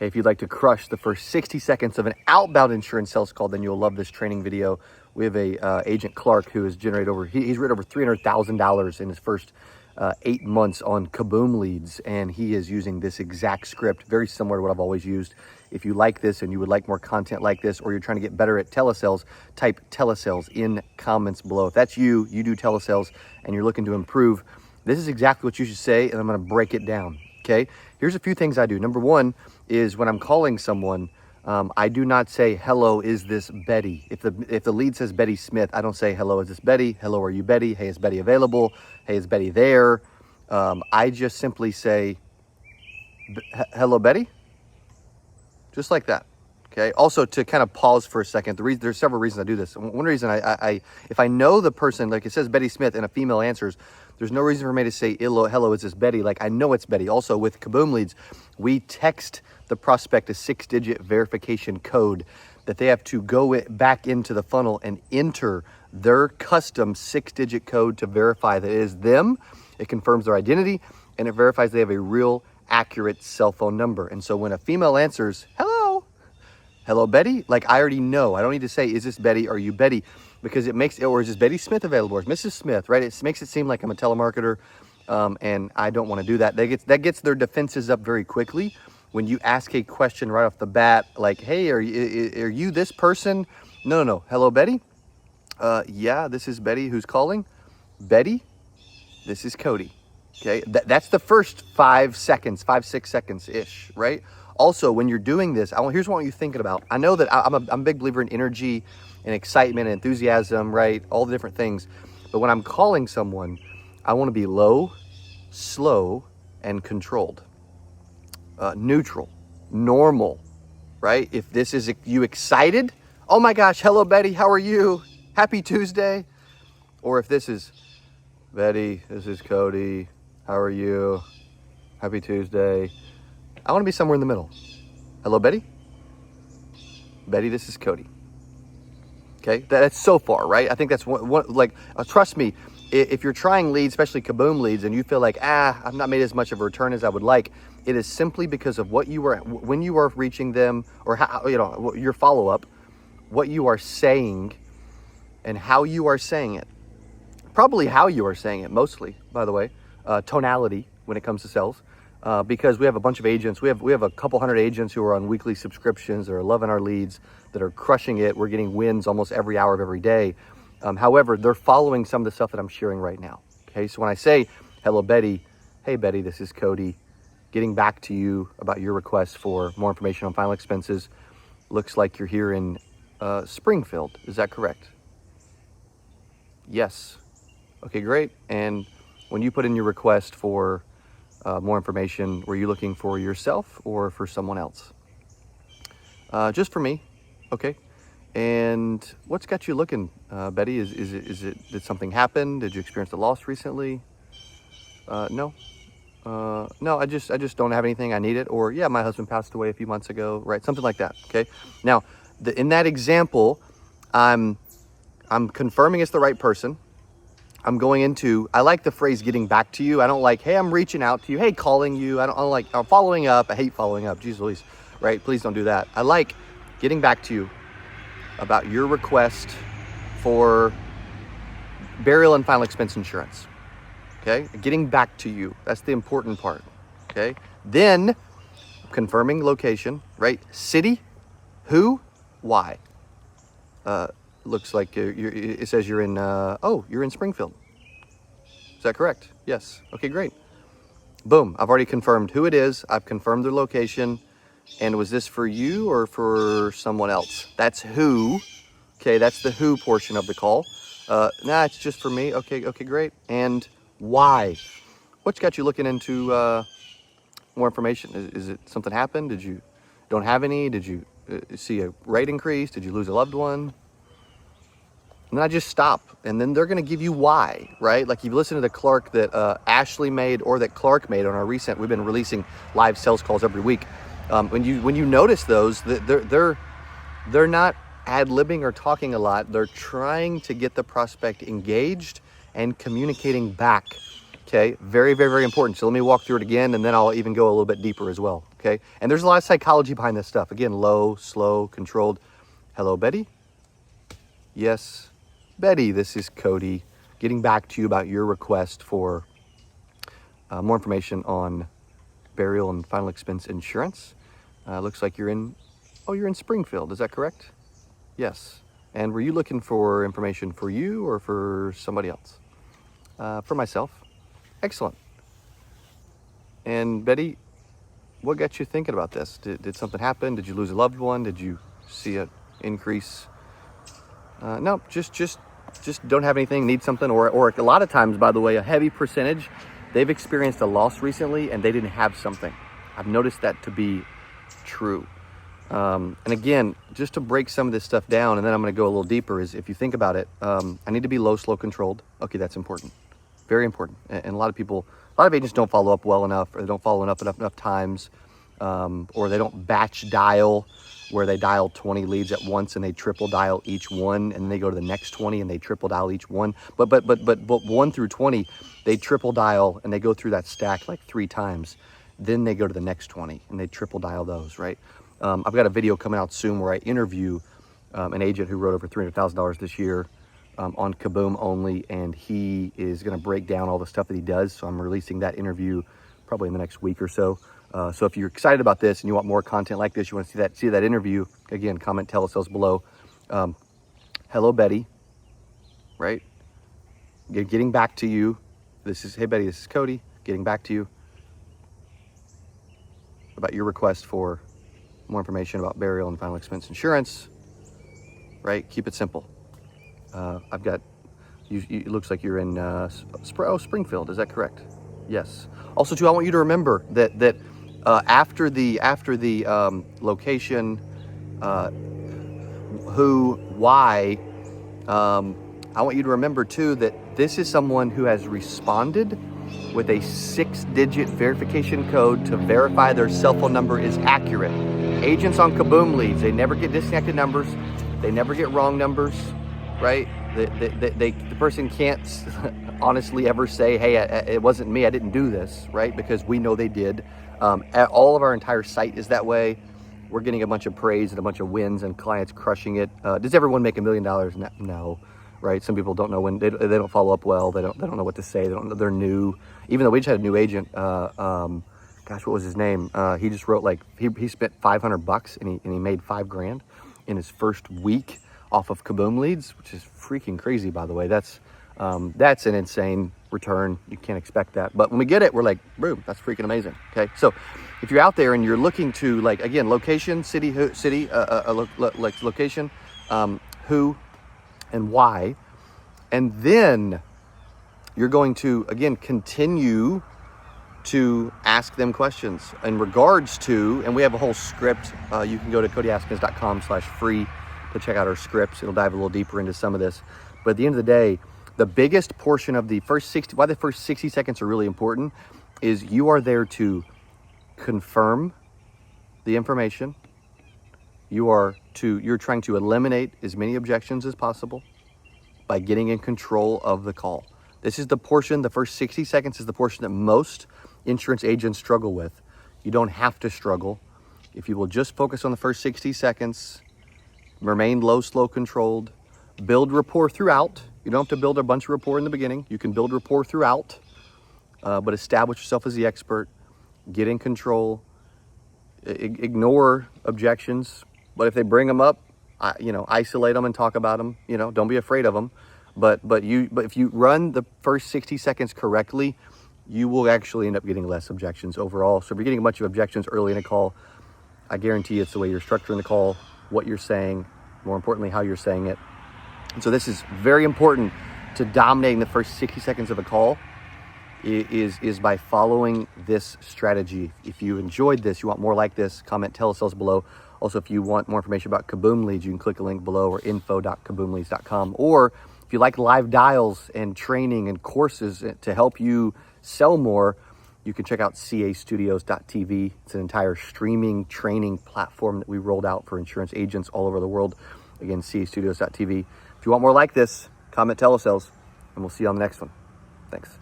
Hey, if you'd like to crush the first 60 seconds of an outbound insurance sales call, then you'll love this training video. We have a agent Clark who has generated he's written over $300,000 in his first 8 months on CABOOM Leads, and he is using this exact script, very similar to what I've always used. If you like this and you would like more content like this, or you're trying to get better at telesales, type telesales in comments below. If that's you do telesales and you're looking to improve, this is exactly what you should say, and I'm gonna break it down, okay? Here's a few things I do. Number one is when I'm calling someone, I do not say, hello, is this Betty? If the lead says Betty Smith, I don't say, hello, is this Betty? Hello, are you Betty? Hey, is Betty available? Hey, is Betty there? I just simply say, hello, Betty? Just like that, okay? Also, to kind of pause for a second, there's several reasons I do this. One reason if I know the person, like it says Betty Smith and a female answers, there's no reason for me to say, hello, is this Betty? Like, I know it's Betty. Also, with CABOOM Leads, we text the prospect a 6-digit verification code that they have to go back into the funnel and enter their custom 6-digit code to verify that it is them. It confirms their identity, and it verifies they have a real, accurate cell phone number. And so when a female answers, hello, Betty, like I already know. I don't need to say, is this Betty? Are you Betty? Because it makes, or is this Betty Smith available? Or is Mrs. Smith, right? It makes it seem like I'm a telemarketer, and I don't want to do that. That gets their defenses up very quickly. When you ask a question right off the bat, like, hey, are you this person? No. Hello, Betty? Yeah, this is Betty. Who's calling? Betty, this is Cody. Okay, that's the first 5 seconds, 5-6 seconds-ish, right? Also, when you're doing this, here's what you're thinking about. I know that I'm a big believer in energy and excitement and enthusiasm, right? All the different things. But when I'm calling someone, I want to be low, slow, and controlled. Neutral, normal, right? If this is you excited, oh my gosh, hello, Betty, how are you? Happy Tuesday. Or if this is, Betty, this is Cody, how are you? Happy Tuesday. I want to be somewhere in the middle. Hello, Betty? Betty, this is Cody. Okay, that's so far, right? I think that's trust me, if you're trying leads, especially CABOOM Leads, and you feel like, I've not made as much of a return as I would like, it is simply because of when you are reaching them, or how, your follow-up, what you are saying and how you are saying it. Probably how you are saying it, mostly, by the way. Tonality when it comes to sales. Because we have a bunch of agents. We have a couple hundred agents who are on weekly subscriptions. They're loving our leads, that are crushing it. We're getting wins almost every hour of every day. However, they're following some of the stuff that I'm sharing right now. Okay, so when I say, hello, Betty, hey, Betty, this is Cody, getting back to you about your request for more information on final expenses. Looks like you're here in Springfield. Is that correct? Yes. Okay, great. And when you put in your request for more information, were you looking for yourself or for someone else? Just for me. Okay. And what's got you looking, Betty? Did something happen? Did you experience a loss recently? No. No, I just don't have anything. I need it. Or yeah, my husband passed away a few months ago, right? Something like that. Okay. Now, in that example, I'm confirming it's the right person. I'm going into, I like the phrase getting back to you. I don't like, hey, I'm reaching out to you. Hey, calling you. I don't like following up. I hate following up. Jeez Louise, right? Please don't do that. I like getting back to you about your request for burial and final expense insurance. Okay? Getting back to you. That's the important part. Okay? Then confirming location, right? City, who, why. Looks like it says you're in, you're in Springfield. Is that correct? Yes. Okay, great. Boom. I've already confirmed who it is. I've confirmed their location. And was this for you or for someone else? That's who. Okay, that's the who portion of the call. Nah, it's just for me. Okay, great. And why? What's got you looking into more information? Is it something happened? Did you don't have any? Did you see a rate increase? Did you lose a loved one? And then I just stop, and then they're going to give you why, right? Like you've listened to the Clark that Ashley made or that Clark made on our recent. We've been releasing live sales calls every week. When you notice those, they're not ad-libbing or talking a lot. They're trying to get the prospect engaged and communicating back. Okay, very, very, very important. So let me walk through it again, and then I'll even go a little bit deeper as well. okay? And there's a lot of psychology behind this stuff. Again, low, slow, controlled. Hello, Betty? Yes, Betty, this is Cody. Getting back to you about your request for more information on burial and final expense insurance. Looks like you're in Springfield, is that correct? Yes. And were you looking for information for you or for somebody else? For myself. Excellent. And Betty, what got you thinking about this? Did something happen? Did you lose a loved one? Did you see an increase? No, just don't have anything, need something, or a lot of times, by the way, a heavy percentage, they've experienced a loss recently and they didn't have something. I've noticed that to be true. And again, just to break some of this stuff down, and then I'm going to go a little deeper, is if you think about it, I need to be low, slow, controlled. Okay, that's important. Very important. And a lot of agents don't follow up well enough, or they don't follow up enough times, or they don't batch dial, where they dial 20 leads at once and they triple dial each one, and then they go to the next 20 and they triple dial each one. But 1 through 20, they triple dial and they go through that stack like 3 times. Then they go to the next 20 and they triple dial those, right? I've got a video coming out soon where I interview an agent who wrote over $300,000 this year on CABOOM only, and he is going to break down all the stuff that he does. So I'm releasing that interview probably in the next week or so. So if you're excited about this and you want more content like this, you want to see that interview, again, comment telesales below. Hello, Betty, right? Getting back to you. Hey, Betty, this is Cody. Getting back to you about your request for more information about burial and final expense insurance, right? Keep it simple. I've got, it looks like you're in Springfield, is that correct? Yes. Also, too, I want you to remember that after the location, who, why, I want you to remember too that this is someone who has responded with a 6-digit verification code to verify their cell phone number is accurate. Agents on CABOOM Leads, they never get disconnected numbers, they never get wrong numbers, right? The person can't honestly ever say, hey, it wasn't me, I didn't do this, right? Because we know they did. All of our entire site is that way. We're getting a bunch of praise and a bunch of wins and clients crushing it. Does everyone make $1 million? No, right? Some people don't know when, they don't follow up well. They don't know what to say. They're new. Even though we just had a new agent, gosh, what was his name? He just wrote he spent $500 and he made $5,000 in his first week off of CABOOM Leads, which is freaking crazy, by the way. That's an insane return. You can't expect that. But when we get it, we're like, boom, that's freaking amazing. Okay. So if you're out there and you're looking to, again, location, location, who and why, and then you're going to, again, continue to ask them questions in regards to, and we have a whole script. You can go to CodyAskins.com/free to check out our scripts. It'll dive a little deeper into some of this. But at the end of the day, the biggest portion of the first 60 seconds are really important is you are there to confirm the information. You're trying to eliminate as many objections as possible by getting in control of the call. This is the portion, the first 60 seconds is the portion that most insurance agents struggle with. You don't have to struggle. If you will just focus on the first 60 seconds, remain low, slow, controlled, build rapport throughout. You don't have to build a bunch of rapport in the beginning. You can build rapport throughout, but establish yourself as the expert, get in control, ignore objections. But if they bring them up, isolate them and talk about them. Don't be afraid of them. But if you run the first 60 seconds correctly, you will actually end up getting less objections overall. So if you're getting a bunch of objections early in a call, I guarantee it's the way you're structuring the call, what you're saying, more importantly, how you're saying it. And so this is very important to dominating the first 60 seconds of a call is by following this strategy. If you enjoyed this, you want more like this, comment telesales below. Also, if you want more information about CABOOM Leads, you can click a link below or info.kaboomleads.com. Or if you like live dials and training and courses to help you sell more, you can check out castudios.tv. It's an entire streaming training platform that we rolled out for insurance agents all over the world. Again, castudios.tv. If you want more like this, comment telesales, and we'll see you on the next one. Thanks.